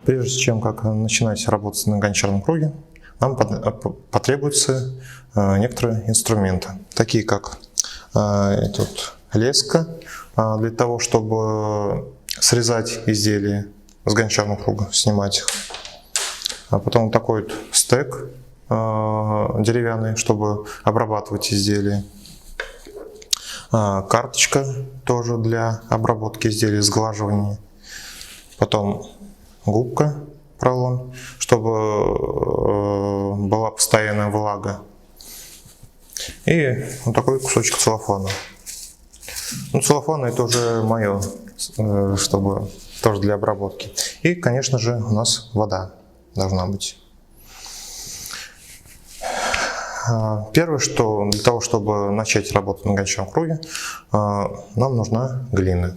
Прежде чем как начинать работать на гончарном круге, нам потребуются некоторые инструменты, такие как тут леска для того, чтобы срезать изделия с гончарного круга, снимать их. А потом такой вот стек деревянный, чтобы обрабатывать изделия. Карточка тоже для обработки изделий, сглаживания. Потом губка, поролон, чтобы была постоянная влага. И вот такой кусочек целлофана. Ну, целлофан это уже мое, чтобы тоже для обработки. И, конечно же, у нас вода должна быть. Первое, что для того, чтобы начать работать на гончарном круге, нам нужна глина.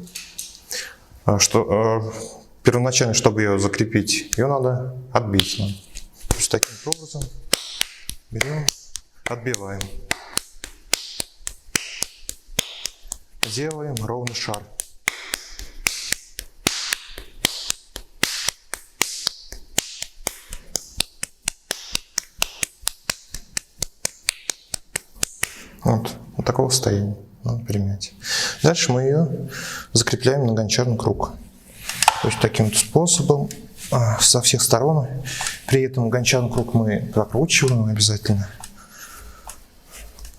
Первоначально, чтобы ее закрепить, ее надо отбить. То есть таким образом берем, отбиваем. Делаем ровный шар. Вот такого состояния надо примять. Дальше мы ее закрепляем на гончарный круг. То есть таким вот способом со всех сторон. При этом гончарный круг мы прокручиваем обязательно,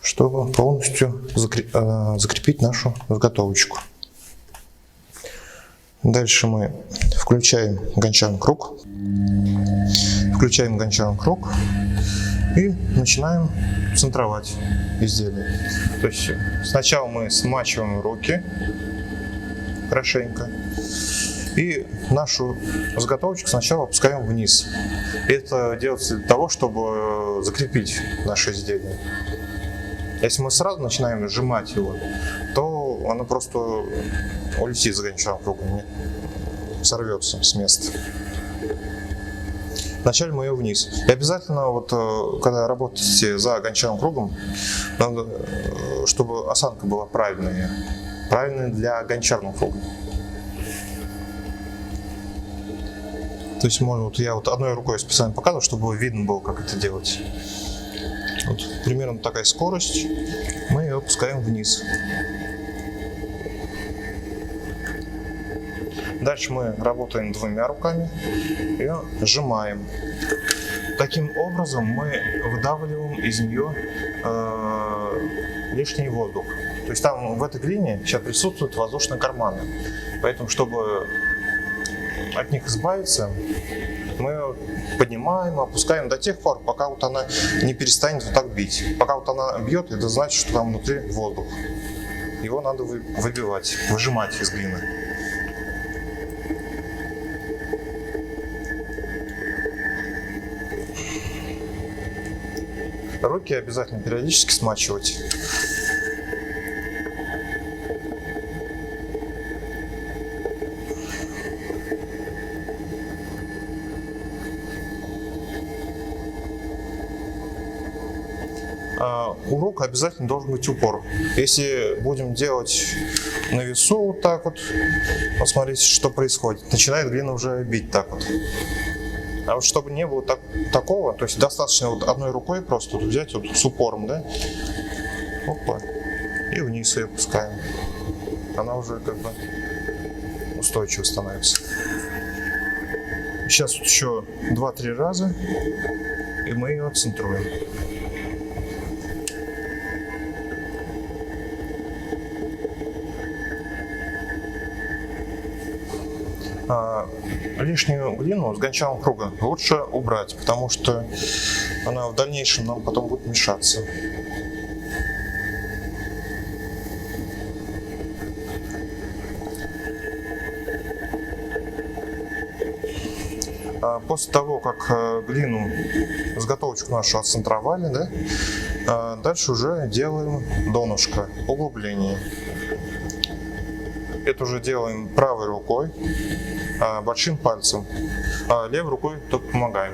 чтобы полностью закрепить нашу заготовочку. Дальше мы включаем гончарный круг. Включаем гончарный круг и начинаем центровать изделие. То есть сначала мы смачиваем руки хорошенько и нашу заготовочку сначала опускаем вниз. Это делается для того, чтобы закрепить наше изделие. Если мы сразу начинаем сжимать его, то оно просто улетит с гончарного круга, сорвется с места. Вначале мы ее вниз. И обязательно, вот, когда работаете за гончарным кругом, надо, чтобы осанка была правильная для гончарного круга. То есть можно, вот я вот одной рукой специально показываю, чтобы видно было, как это делать. Вот, примерно такая скорость, мы ее опускаем вниз. Дальше мы работаем двумя руками, ее сжимаем. Таким образом мы выдавливаем из нее лишний воздух. То есть там в этой глине сейчас присутствуют воздушные карманы. Поэтому, чтобы от них избавиться, мы ее поднимаем, опускаем до тех пор, пока вот она не перестанет вот так бить. Пока вот она бьет, это значит, что там внутри воздух. Его надо выбивать, выжимать из глины. Руки обязательно периодически смачивать. У рук обязательно должен быть упор. Если будем делать на весу вот так вот, посмотрите, что происходит. Начинает глина уже бить так вот. А вот чтобы не было такого, то есть достаточно вот одной рукой просто вот взять вот с упором, да, опа, и вниз ее опускаем. Она уже как бы устойчиво становится. Сейчас вот еще 2-3 раза, и мы ее центруем. Лишнюю глину с гончарного круга лучше убрать, потому что она в дальнейшем нам потом будет мешаться. После того, как глину, заготовочку нашу отцентровали, да, дальше уже делаем донышко, углубление. Это уже делаем правой рукой, большим пальцем, а левой рукой только помогаем.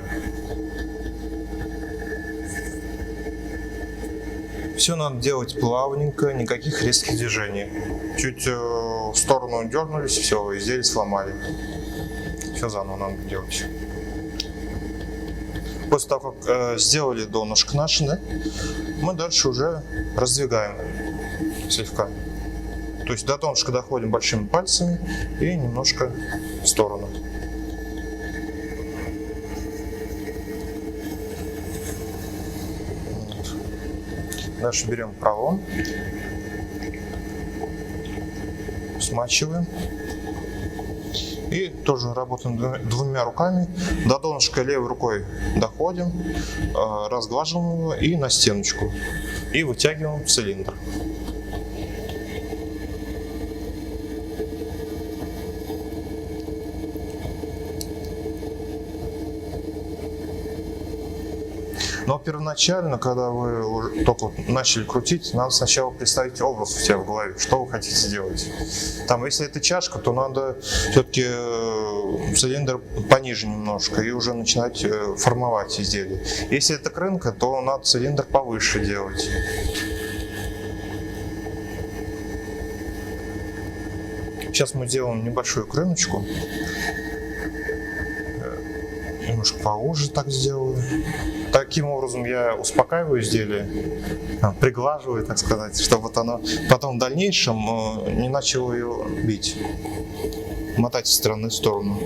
Все надо делать плавненько, никаких резких движений. Чуть в сторону дернулись, все, изделие сломали. их заново надо делать. После того, как сделали донышко наше, да, мы дальше уже раздвигаем слегка. То есть до донышка доходим большими пальцами и немножко в сторону. Вот. Дальше берем пролом, смачиваем. И тоже работаем двумя руками. До донышка левой рукой доходим, разглаживаем его и на стеночку. И вытягиваем цилиндр. Но первоначально, когда вы только начали крутить, надо сначала представить образ у себя в голове, что вы хотите сделать. Там, если это чашка, то надо все-таки цилиндр пониже немножко и уже начинать формовать изделие. Если это крынка, то надо цилиндр повыше делать. Сейчас мы делаем небольшую крыночку. Немножко поуже так сделаю. Таким образом я успокаиваю изделие, приглаживаю, так сказать, чтобы вот оно потом в дальнейшем не начало ее бить, мотать из стороны в сторону.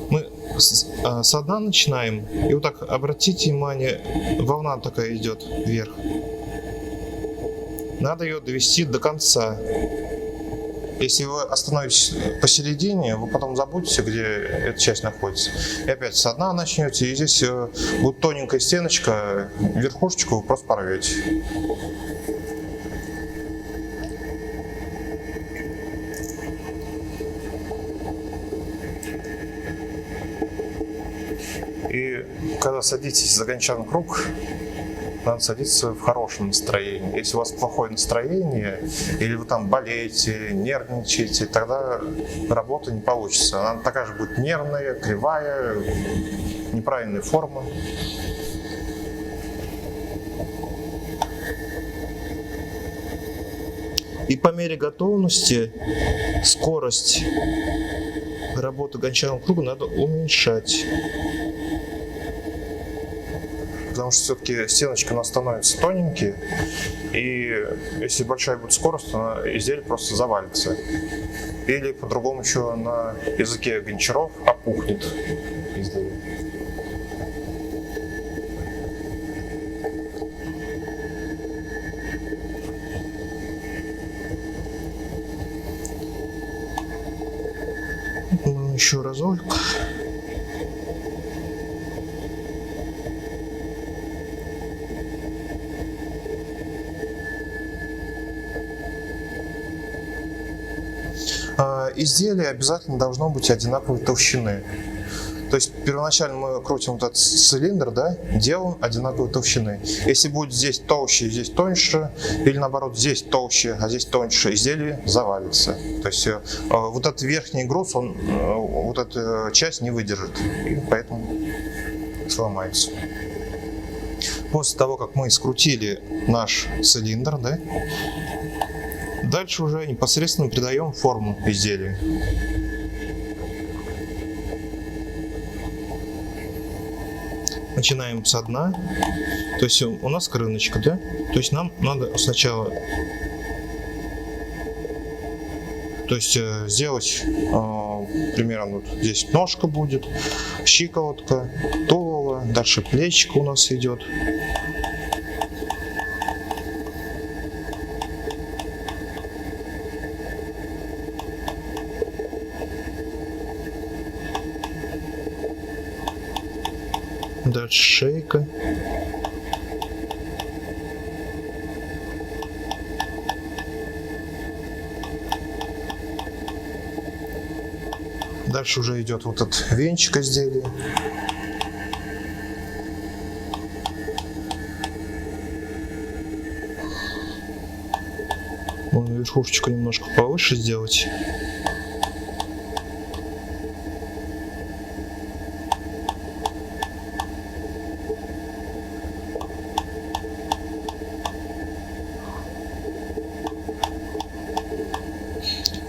Мы с дна начинаем, и вот так обратите внимание, волна такая идет вверх. Надо ее довести до конца. Если вы остановитесь посередине, вы потом забудете, где эта часть находится. И опять со дна начнете, и здесь будет тоненькая стеночка, верхушечку вы просто порвете. И когда садитесь за гончарный круг, надо садиться в хорошем настроении. Если у вас плохое настроение, или вы там болеете, нервничаете, тогда работа не получится. Она такая же будет нервная, кривая, неправильной формы. И по мере готовности скорость работы гончарного круга надо уменьшать. Потому что все-таки стеночка у нас становится тоненькие, и если большая будет скорость, то изделие просто завалится. Или по-другому еще на языке гончаров опухнет изделие. Ну, еще разок. Изделие обязательно должно быть одинаковой толщины. То есть первоначально мы крутим вот этот цилиндр, да, делаем одинаковой толщины. Если будет здесь толще, здесь тоньше, или наоборот здесь толще, а здесь тоньше, изделие завалится. То есть вот этот верхний груз, он вот эта часть не выдержит, и поэтому сломается. После того, как мы скрутили наш цилиндр, да, дальше уже непосредственно придаем форму изделию. Начинаем со дна, то есть у нас крыночка, да? То есть нам надо сначала, то есть сделать примерно вот здесь ножка будет, щиколотка, тулово, дальше плечико у нас идет. Дальше шейка. Дальше уже идет вот этот венчик изделия. Можно верхушечку немножко повыше сделать.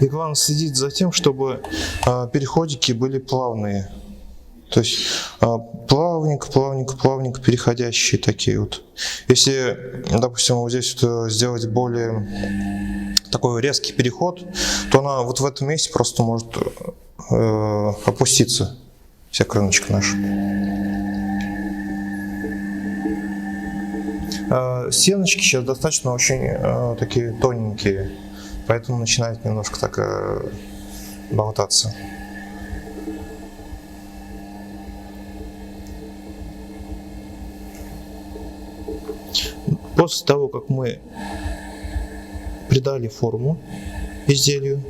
И главное следить за тем, чтобы переходики были плавные. То есть плавненько, плавненько, плавненько переходящие такие вот. Если, допустим, вот здесь вот сделать более такой резкий переход, то она вот в этом месте просто может опуститься, вся крыночка наша. Стеночки сейчас достаточно очень такие тоненькие, поэтому начинает немножко так болтаться. После того, как мы придали форму изделию,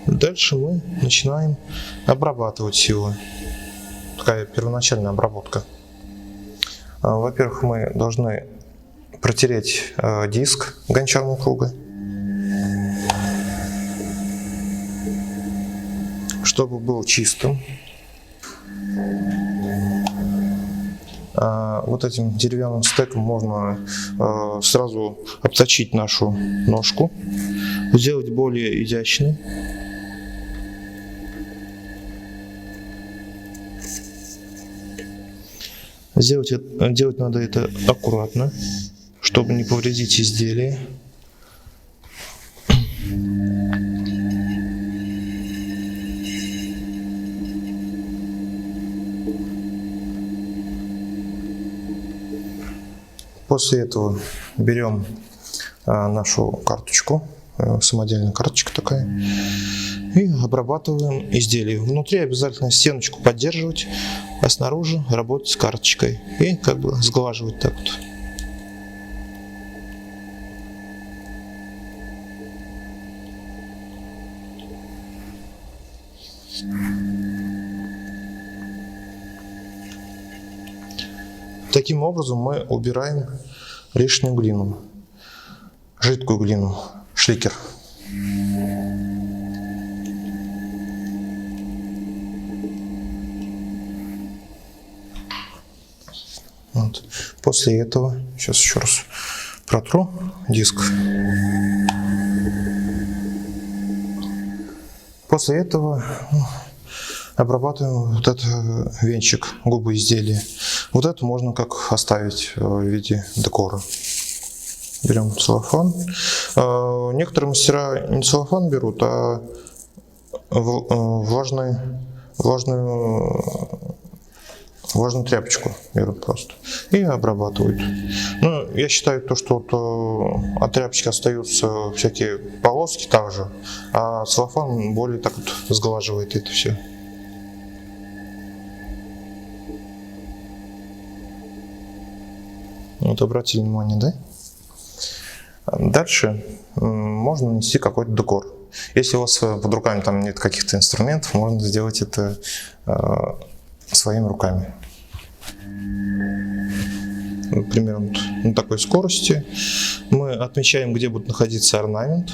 дальше мы начинаем обрабатывать его. Такая первоначальная обработка. Во-первых, мы должны протереть диск гончарного круга, чтобы был чистым. Вот этим деревянным стеком можно сразу обточить нашу ножку, сделать более изящной. Делать надо это аккуратно, чтобы не повредить изделие. После этого берем нашу карточку, самодельная карточка такая, и обрабатываем изделие. Внутри обязательно стеночку поддерживать, а снаружи работать с карточкой и как бы сглаживать так вот. Таким образом мы убираем лишнюю глину, жидкую глину, шликер. Вот. После этого, сейчас еще раз протру диск. После этого обрабатываем вот этот венчик, губы изделия. Вот это можно как оставить в виде декора. Берем целлофан. Некоторые мастера не целлофан берут, а влажную тряпочку берут просто и обрабатывают. Ну, я считаю, что вот от тряпочки остаются всякие полоски также, а целлофан более так вот сглаживает это все. Вот обратили внимание, да? Дальше можно нанести какой-то декор. Если у вас под руками там нет каких-то инструментов, можно сделать это своими руками. Примерно на такой скорости. Мы отмечаем, где будет находиться орнамент.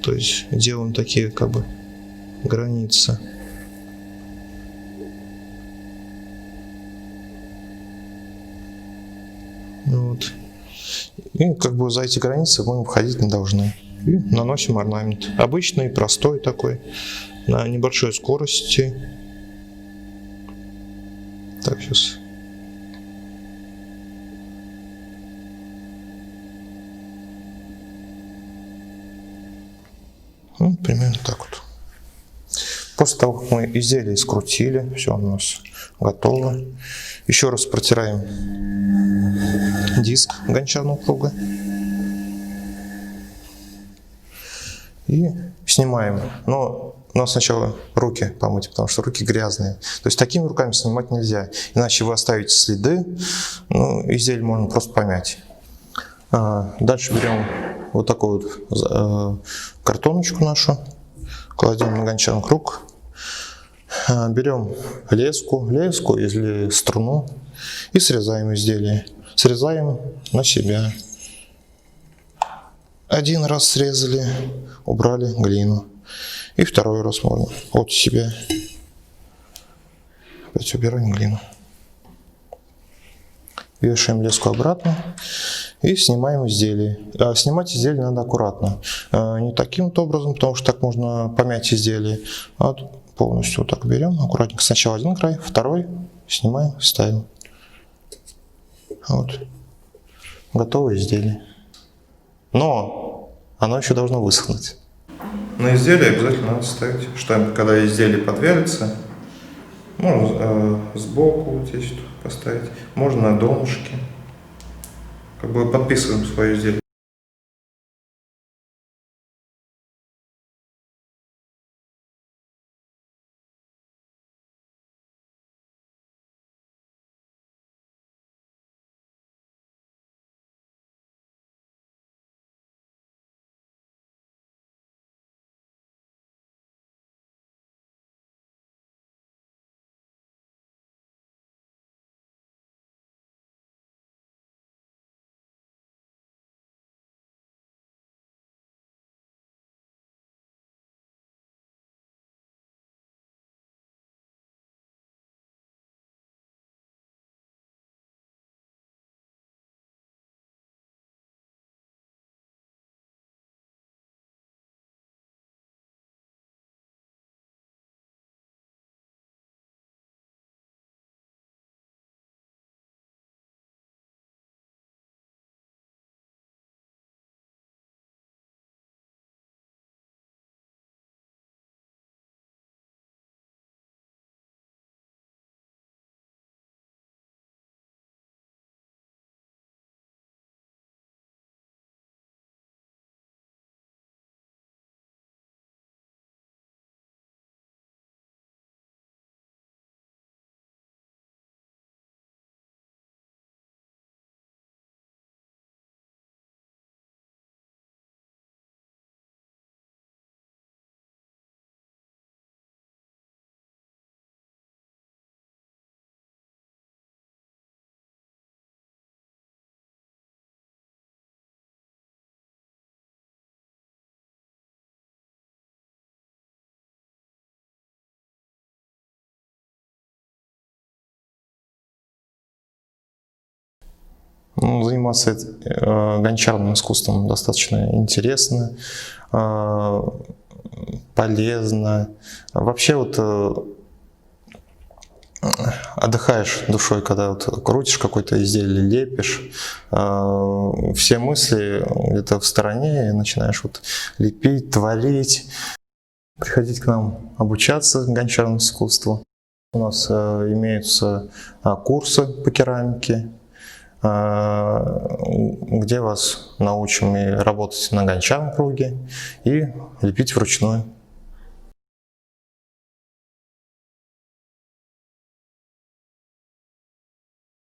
То есть делаем такие как бы границы. Вот. И как бы за эти границы мы выходить не должны. И наносим орнамент. Обычный, простой такой, на небольшой скорости. Так, сейчас. Ну, примерно так вот. После того, как мы изделие скрутили, все у нас готово. Еще раз протираем диск гончарного круга. И снимаем. Но надо сначала руки помыть, потому что руки грязные. То есть такими руками снимать нельзя. Иначе вы оставите следы, ну, изделие можно просто помять. Дальше берем вот такую вот картоночку нашу, кладем на гончарный круг. Берем леску или струну и срезаем изделие. Срезаем на себя. Один раз срезали, убрали глину. И второй раз можно от себя. Опять убираем глину. Вешаем леску обратно. и снимаем изделие. Снимать изделие надо аккуратно. Не таким образом, потому что так можно помять изделие. А вот полностью вот так берем, аккуратненько. Сначала один край, второй снимаем, ставим. Вот. Готовое изделие. Но оно еще должно высохнуть. На изделие обязательно надо ставить штамп. Когда изделие подвялится, можно сбоку вот здесь поставить, можно на донышке. Как бы подписываем свое изделие. Заниматься гончарным искусством достаточно интересно, полезно. Вообще вот отдыхаешь душой, когда вот крутишь какое-то изделие, лепишь, все мысли где-то в стороне, и начинаешь вот лепить, творить. Приходить к нам обучаться гончарному искусству. У нас имеются курсы по керамике, где вас научим и работать на гончарном круге, и лепить вручную.